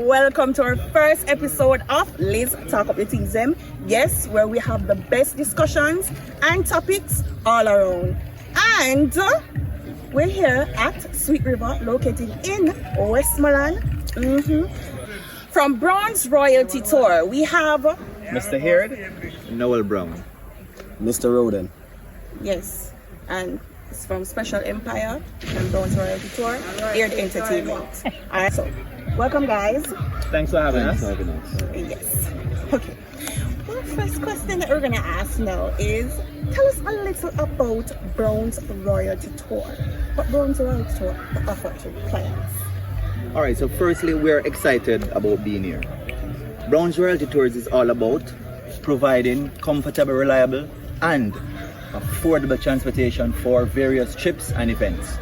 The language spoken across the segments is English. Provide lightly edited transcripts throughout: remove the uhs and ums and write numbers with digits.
welcome to our first episode of Let's Talk Up the Tings DEM. Yes, where we have the best discussions and topics all around. And we're here at Sweet River, located in Westmoreland. From Brown's Royalty Tour, we have Mr. Haird, Noel Brown, Mr. Roden. Yes, and it's from Special Empire and Brown's Royalty Tour, Haird Entertainment. Alright, so welcome guys. Thanks for having us. Yes. Okay. Well, first question that we're gonna ask now is, tell us a little about Brown's Royalty Tour. What Brown's Royalty Tour offer to clients? Alright, so firstly, we're excited about being here. Brown's Royalty Tours is all about providing comfortable, reliable, and affordable transportation for various trips and events.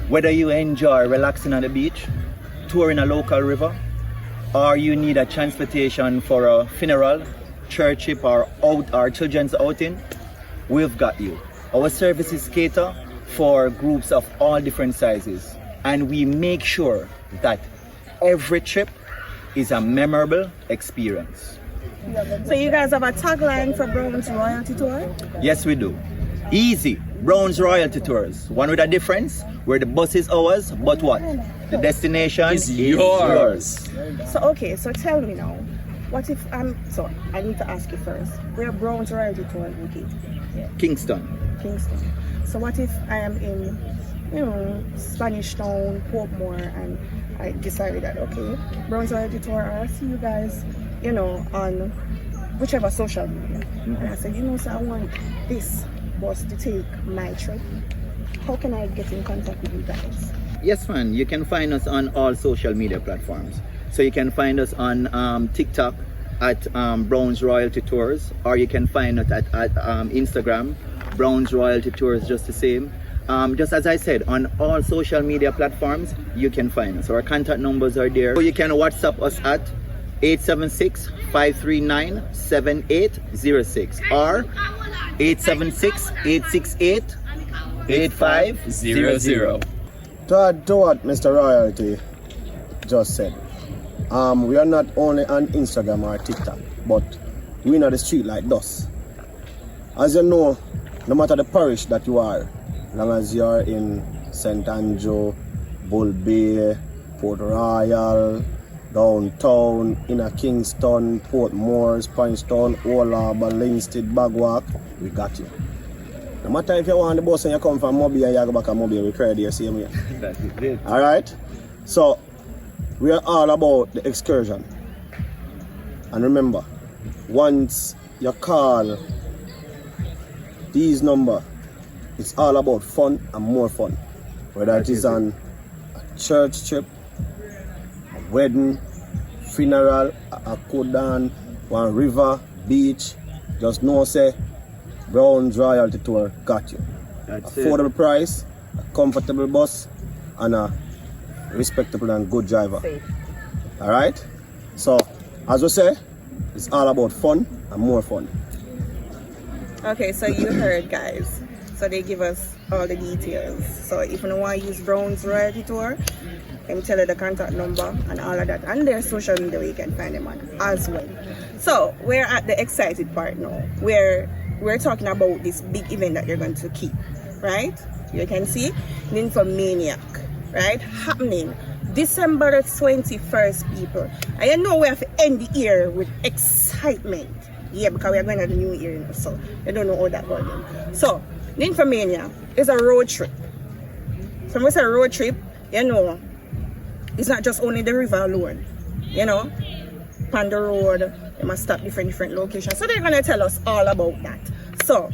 Whether you enjoy relaxing on the beach, touring a local river, or you need a transportation for a funeral, church trip, or children's outing, we've got you. Our services cater for groups of all different sizes, and we make sure that every trip is a memorable experience. So you guys have a tagline for Brown's Royalty Tour? Yes, we do. Easy, Brown's Royalty Tours. One with a difference, where the bus is ours, but what? The destination is yours. So okay, so tell me now, what if so I need to ask you first, where Brown's Royalty Tour is located? Kingston. Kingston. So what if I am in, Spanish Town, Portmore, and I decided that, okay, Brown's Royalty Tour, I see you guys, on whichever social media. And I said, so I want this bus to take my trip. How can I get in contact with you guys? Yes, man, you can find us on all social media platforms. So you can find us on TikTok at Brown's Royalty Tours, or you can find us at Instagram, Brown's Royalty Tours, just the same. Just as I said, on all social media platforms, you can find us. Our contact numbers are there. So you can WhatsApp us at 876-539-7806 or 876-868-8500. To add to what Mr. Royalty just said, we are not only on Instagram or TikTok, but we in the street like this. As you know, no matter the parish that you are, as long as you are in St. Andrew, Bull Bay, Port Royal, downtown, in Kingston, Portmore, Spanish Town, Ola, Linstead, Bagwalk, we got you. No matter if you want the bus and you come from Mobile and you go back to Mobile, we credit you same way. That's it. Alright? So, we are all about the excursion. And remember, once you call these numbers, it's all about fun and more fun. Whether it is on a church trip, a wedding, funeral, a kodan, one river, beach, just know say Brown's Royalty Tour got you. That's affordable it. price, a comfortable bus, and a respectable and good driver. Alright? So, as we say, it's all about fun and more fun. Okay, so you heard guys. So they give us all the details. So if you don't want to use Brown's Royalty Tour, them tell you the contact number and all of that. And their social media where you can find them on as well. So we're at the excited part now, where we're talking about this big event that you're going to keep, right? You can see Nymphomaniac, right? Happening December the 21st, people. And you know we have to end the year with excitement. Yeah, because we're going to the new year now, so you don't know how that going on. So Nymphomania is a road trip. So when we say road trip, it's not just only the river alone. On the road, they must stop different locations. So they're going to tell us all about that. So,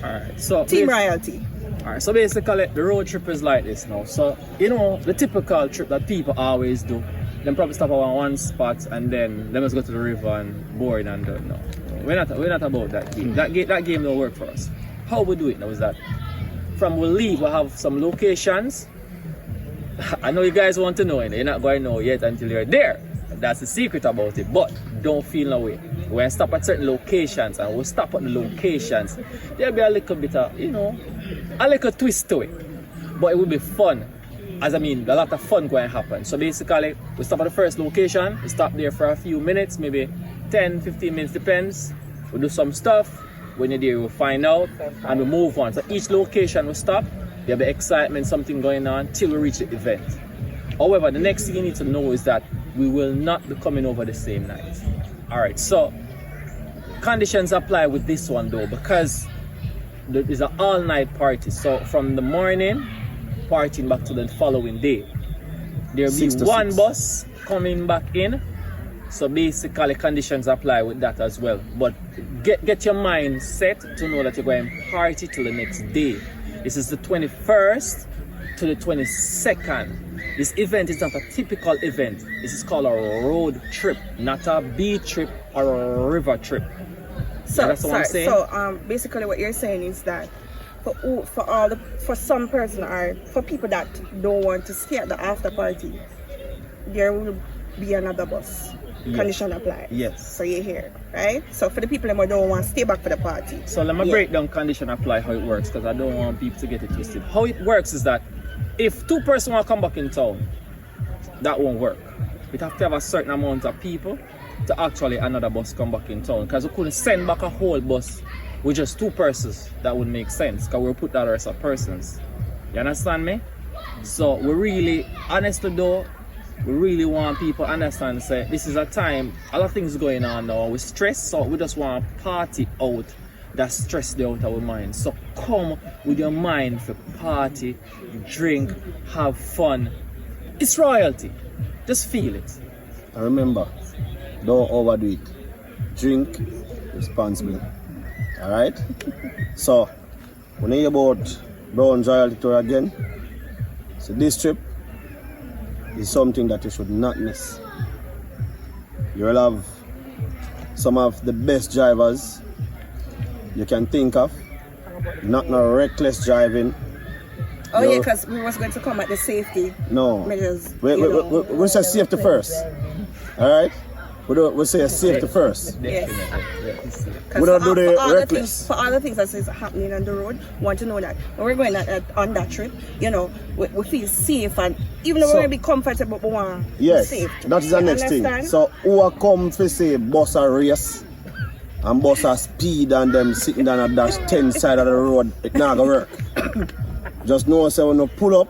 alright, so Team Royalty. Alright, so basically the road trip is like this now. So, the typical trip that people always do, them probably stop at one spot and then they must go to the river and board and done. No. We're not about that game. That game don't work for us. How we do it now is that from we leave, we have some locations. I know you guys want to know it. You're not going to know yet until you're there. That's the secret about it. But don't feel no way. When we stop at certain locations and we stop at the locations, there'll be a little bit of, a little twist to it. But it will be fun. as I mean, a lot of fun going to happen. So basically, we stop at the first location, we stop there for a few minutes, maybe 10, 15 minutes, depends. We do some stuff. When you're there, we'll find out and we move on. So each location we stop, there'll be excitement, something going on till we reach the event. However, the next thing you need to know is that we will not be coming over the same night. Alright, so conditions apply with this one though, because it's an all-night party. So from the morning, partying back to the following day. There'll be one bus coming back in. So basically conditions apply with that as well. But get your mind set to know that you're going to party till the next day. This is the 21st to the 22nd. This event is not a typical event. This is called a road trip, not a beach trip or a river trip. So, that's what I'm saying. So basically what you're saying is that for some person or for people that don't want to stay at the after party, there will be another bus. Yes. Condition apply. Yes. So you're here, right? So for the people that don't want to stay back for the party. So let me break down condition apply how it works, because I don't want people to get it twisted. How it works is that if 2 persons want to come back in town, that won't work. We have to have a certain amount of people to actually another bus come back in town, because we couldn't send back a whole bus with just 2 persons. That would make sense, because we'll put that rest of persons. You understand me? So we really, honestly though, we really want people to understand, say, this is a time, a lot of things going on now, we stress, so we just want to party out that stress out of our mind. So come with your mind for party, drink, have fun. It's royalty. Just feel it. And remember, don't overdo it. Drink responsibly. Alright? So, when you hear about Brown's Royalty Tour again, so this trip is something that you should not miss. You'll have some of the best drivers you can think of. Not no reckless driving. Oh yeah, because we was going to come at the safety measures. We say safety first. Alright? We say safety first. Yes. We don't do the reckless. For all the things that is happening on the road, want to know that when we're going on that trip, we feel safe, and even though we're going to be comfortable, we want to be safe. That is the next thing. So who are come to say bus a race and bus a speed and them sitting down at that 10 side of the road, it not gonna work. Just know, so when we pull up,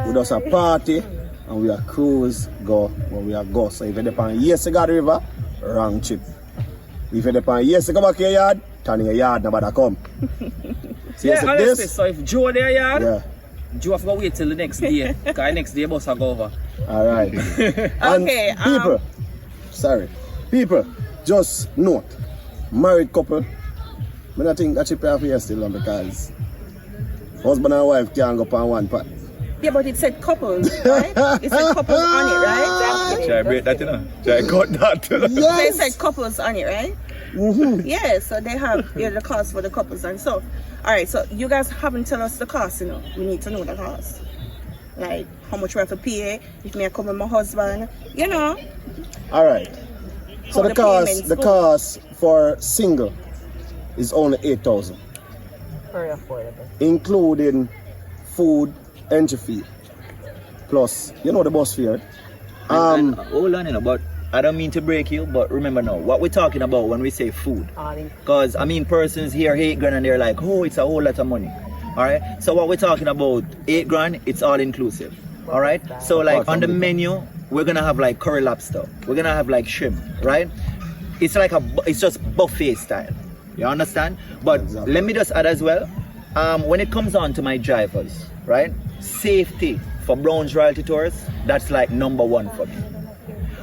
we just a party and we are cruise go where we are go. So if you're depend yes you got the river, wrong trip. If you're depend yes you come back your yard, turn your yard, nobody come. So yeah, honestly, so if Joe there yard, Joe have to wait till the next day, because next day bus will go over. Alright. Okay. People, just note, married couple, I don't think that trip have here still on, because husband and wife can't go on one part. Yeah, but it said couples, right? It said couples on it, right? Should I break that, Should I cut that, So it said couples on it, right? Mm-hmm. Yeah, so they have the cost for the couples and stuff. Alright, so you guys haven't tell us the cost, We need to know the cost. Like, how much we have to pay, if me I come with my husband, Alright. So the cost for single is only 8,000. Very affordable. Including food, entry fee, plus the bus fare. And hold on, but I don't mean to break you, but remember now what we're talking about when we say food. Because persons here 8 grand and they're like, oh, it's a whole lot of money. Alright, so what we're talking about, 8 grand, it's all inclusive. Alright, so like on the menu, we're gonna have like curry lobster, we're gonna have like shrimp, right? It's just buffet style. You understand? But let me just add as well, when it comes on to my drivers, right? Safety for Brown's Royalty Tours, that's like #1 for me.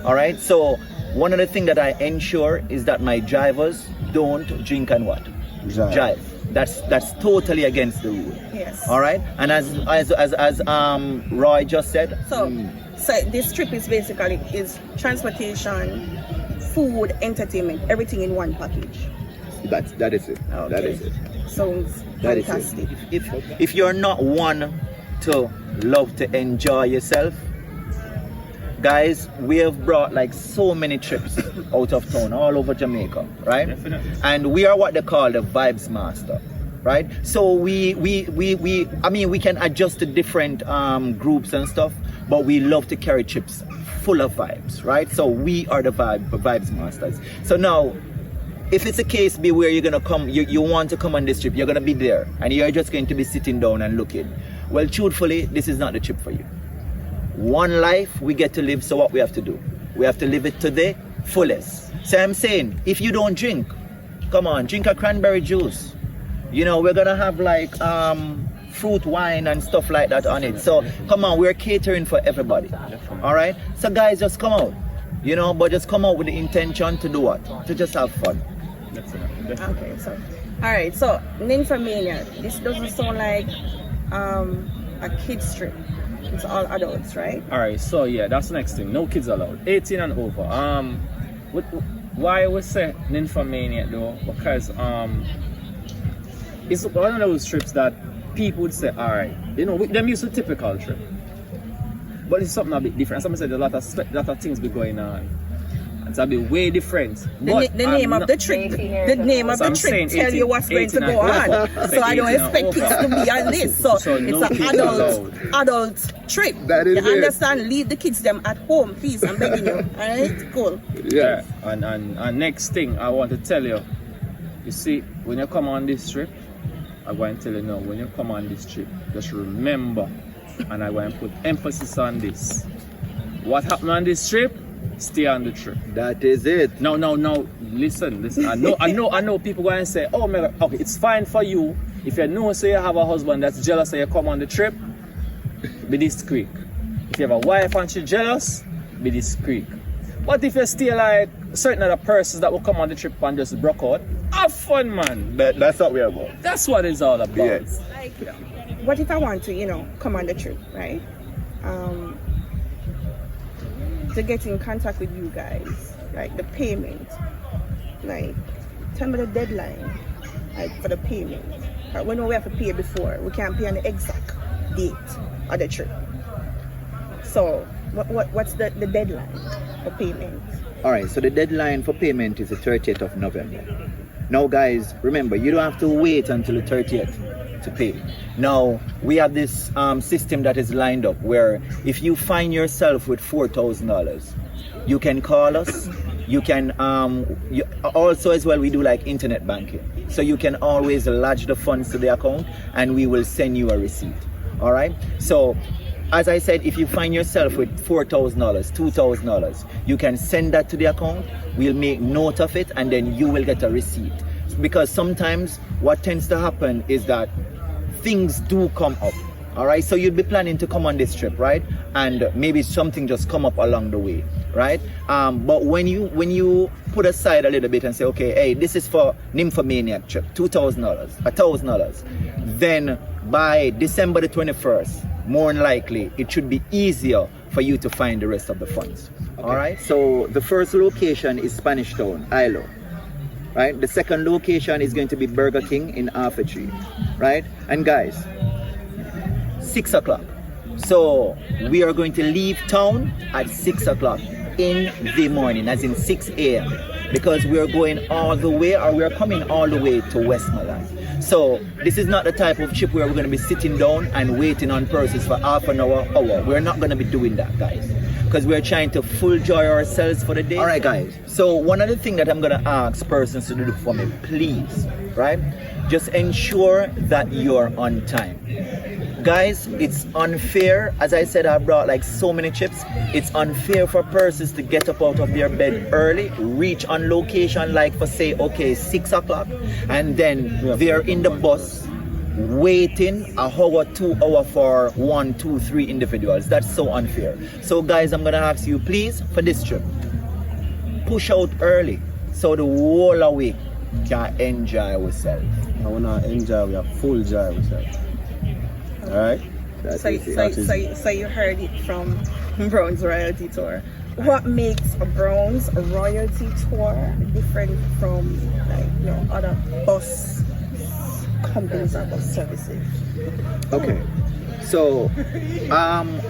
Alright, so one of the things that I ensure is that my drivers don't drink and what? Drive. That's totally against the rule. Yes. Alright? And as Roy just said. So this trip is basically transportation, food, entertainment, everything in one package. That is it. Okay. That is it. Sounds that fantastic. Is it. If you're not one to love to enjoy yourself, guys, we have brought like so many trips out of town, all over Jamaica, right? Definitely. And we are what they call the vibes master. right? So I mean, we can adjust to different groups and stuff, but we love to carry trips full of vibes, right? So we are the vibes masters. So now, if it's a case be where you're gonna come, you want to come on this trip, you're gonna be there, and you're just going to be sitting down and looking. Well, truthfully, this is not the trip for you. One life we get to live, so what we have to do? We have to live it to the fullest. So I'm saying, if you don't drink, come on, drink a cranberry juice. You know, we're gonna have like fruit wine and stuff like that on it. So come on, we're catering for everybody. All right. So guys, just come out. You know, but just come out with the intention to do what? To just have fun. Okay, so all right. So Nymphomania, this doesn't sound like a kids trip. It's all adults, right? All right, so yeah, that's the next thing. No kids allowed. 18 and over. Why we say Nymphomania though? Because it's one of those trips that people would say, all right, you know, them used to typical trip, but it's something a bit different. Somebody said a lot of things be going on. It's a bit way different. The name of the trip, the name of the trip tell you what's going to go on. So I don't expect kids to be on this. So it's an adult trip. That is you understand? Leave the kids them at home, please. I'm begging you. Alright? Cool. Yeah. And next thing I want to tell you, you see, when you come on this trip, I'm going to tell you now, when you come on this trip, just remember, and I'm going to put emphasis on this. What happened on this trip? Stay on the trip. That is it. No. Listen. I know people going to say, oh my God, okay, it's fine for you if you know say you have a husband that's jealous and you come on the trip, be discreet. If you have a wife and she's jealous, be discreet. But if you stay like certain other persons that will come on the trip and just broke out, have fun, man. That's what we're about. That's what it's all about. Yes. Like, what if I want to, you know, come on the trip, right? To get in contact with you guys, like the payment, like tell me the deadline, like for the payment. We know we have to pay before. We can't pay on the exact date of the trip. So what's the deadline for payment? All right, so the deadline for payment is the 30th of November. Now guys, remember, you don't have to wait until the 30th to pay. Now, we have this system that is lined up where if you find yourself with $4,000, you can call us. You can also as well, we do like internet banking. So you can always lodge the funds to the account and we will send you a receipt. All right. So as I said, if you find yourself with $4,000, $2,000, you can send that to the account. We'll make note of it and then you will get a receipt. Because sometimes what tends to happen is that things do come up. All right, so you'd be planning to come on this trip, right? And maybe something just come up along the way, right? But when you put aside a little bit and say, okay, hey, this is for Nymphomaniac trip, $2,000, $1,000, then by December the 21st, more than likely, it should be easier for you to find the rest of the funds. Okay. All right, so the first location is Spanish Town, Ilo. Right, the second location is going to be Burger King in Arthur Tree, right? And guys, 6 o'clock. So we are going to leave town at 6 o'clock in the morning, as in 6 a.m. because we are going all the way, or we are coming all the way to Westmoreland. So this is not the type of trip where we're going to be sitting down and waiting on persons for half an hour. We're not going to be doing that, guys, because we're trying to full joy ourselves for the day. All right, guys. So one other thing that I'm going to ask persons to do for me, please, right? Just ensure that you're on time. Guys, it's unfair. As I said, I brought like so many chips. It's unfair for persons to get up out of their bed early, reach on location like for say, okay, 6 o'clock, and then they're in the bus waiting an hour, 2 hours for 1, 2, 3 individuals. That's so unfair. So guys, I'm gonna ask you, please, for this trip, push out early so the whole of week can enjoy ourselves. I wanna enjoy, we have full joy ourselves. Alright? So you heard it from Brown's Royalty Tour. What makes a Brown's Royalty Tour different from like other bus companies or bus services? Okay. So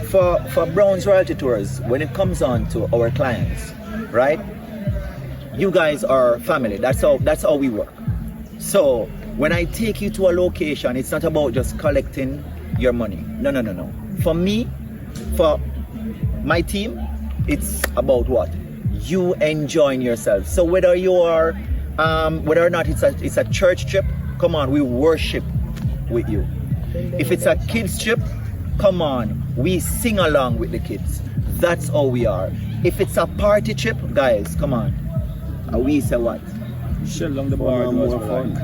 for Brown's Royalty Tours, when it comes on to our clients, right? You guys are family. That's how we work. So When I take you to a location, it's not about just collecting your money. No. For me, for my team, it's about what? You enjoying yourself. So whether you are, whether or not it's a church trip, come on, we worship with you. If it's a kids trip, come on, we sing along with the kids. That's all we are. If it's a party trip, guys, come on. We say what? Shell along the bar.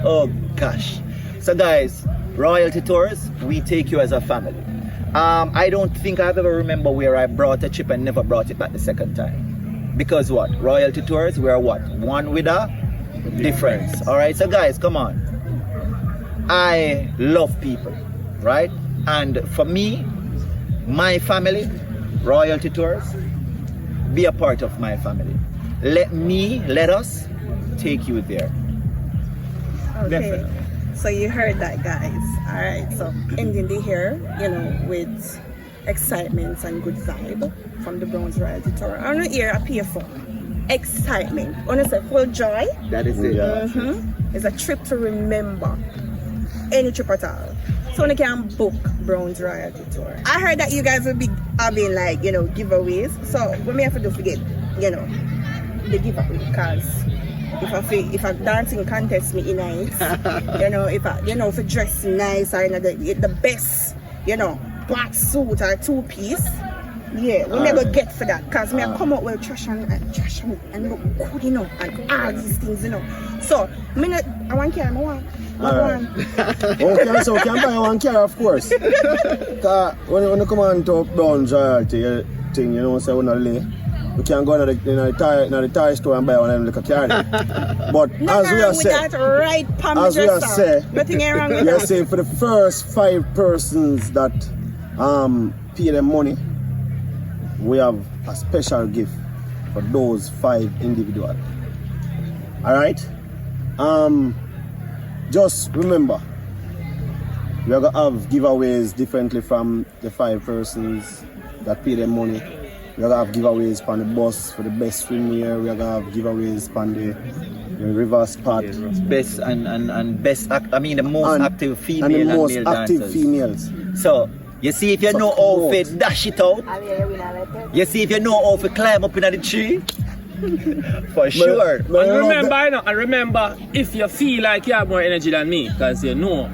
Oh gosh. So guys, Royalty Tours, we take you as a family. I don't think I've ever remember where I brought a trip and never brought it back the second time. Because what? Royalty Tours, we are what? One with a difference. Alright, so guys, come on. I love people, right? And for me, my family, Royalty Tours, be a part of my family. Let us take you there. Okay. Definitely. So you heard that, guys. Alright, so ending the year, with excitement and good vibe from the Browns Royalty Tour. I'm not here a pay for excitement. Honestly, full joy. That is it. It's a trip to remember. Any trip at all. So you can book Browns Royalty Tour. I heard that you guys will be having giveaways. So what me have to do forget, the giveaway, because if a dancing contest me in it, if I dress nice or the best, black suit or two-piece, yeah, we never get for that, because me I come out with trash and look good, and all these things, So I want to carry my one. Okay, so can buy one car, of course. Because when you come on to Browns Royalty thing, say we not lay. We can go in the tire store and buy one of them little car. But as we have said, nothing wrong with we are that. saying for the first 5 persons that pay them money, we have a special gift for those 5 individuals. Alright? Just remember, we are going to have giveaways differently from the 5 persons that pay them money. We are going to have giveaways on the bus for the best swimwear. We are going to have giveaways on the river spot. Best and best, the most active female and the and most male active dancers. females. So, you see if you know how to dash it out. You see if you know how to climb up in the tree. For sure. And remember, if you feel like you have more energy than me, because them not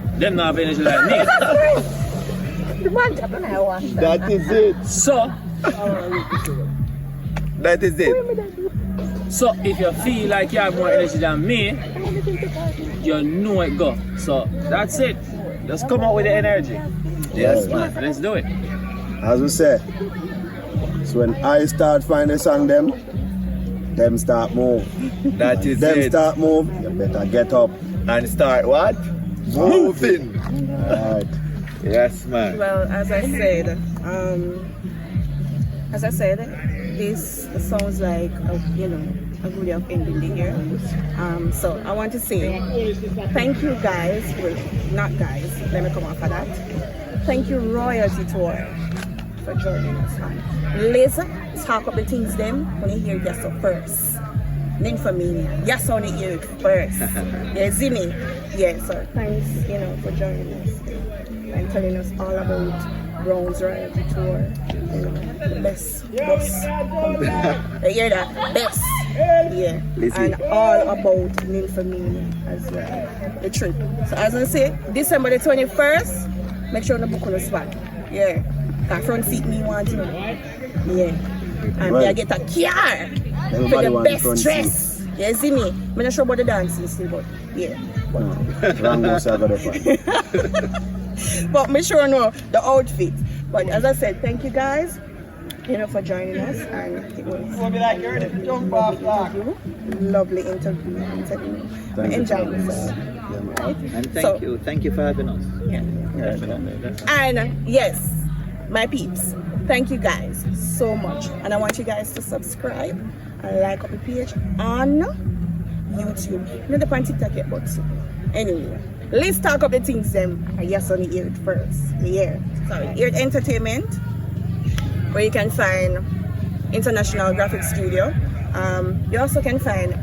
have energy like me. That is it. So, that is it. So if you feel like you have more energy than me, you know it go. So that's it. Just come out with the energy. Yes, man. Let's do it. As we say, so when I start finding song them start move. That is Them it. start move, you better get up. And start what? Moving. Alright. Yes, man. Well, as I said, this sounds like a good way of ending the year. So I want to say thank you guys. Well, not guys. Let me come off of that. Thank you, Royalty Tour, for joining us. And listen, talk up the things them when you hear yes first. Then for me, yes on the ear first. Yeah, see me. Yeah, so thanks, for joining us and telling us all about Browns Royalty Tour. The best bus company. You hear that? Best. Yeah. Listen. And all about Nymphomania as well. The trip. So as I say, December the 21st, make sure you book on the spot. Yeah. That front seat me want to. Yeah. And I get a car for the best dress. Seat. You see me? I'm not sure about the dancing still, but yeah. But make sure I know the outfit. But as I said, thank you guys, for joining us, and it was lovely interview. Enjoy yourself. Right? And thank you for having us. Yeah. And yes, my peeps, thank you guys so much, and I want you guys to subscribe and like up the page on YouTube. Not the TikTok yet, but anyway. Let's talk up the things them. Yes, on the ear first. Yeah. Sorry. Ear Entertainment, where you can find International Graphic Studio. You also can find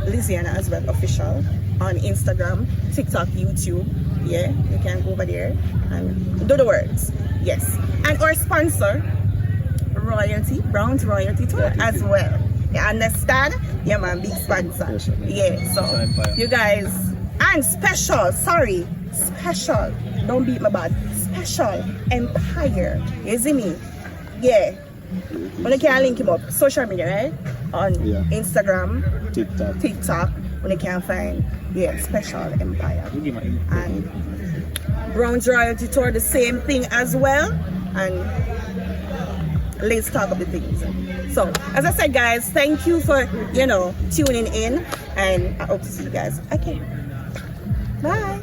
Lisiana as well, official. on Instagram, TikTok, YouTube. Yeah, you can go over there and do the words. Yes. And our sponsor, Royalty, Brown's Royalty Tour as well. You understand? Yeah, man, big sponsor. Yes, sir. Yeah, so you guys, and special, don't beat my bad. Special Empire. You see me? Yeah. When you can link him up, social media, right? On Instagram, TikTok, when you can find, Special Empire. And Brown's Royalty Tour, the same thing as well. And let's talk about the things. So, as I said, guys, thank you for, tuning in. And I hope to see you guys again. Bye.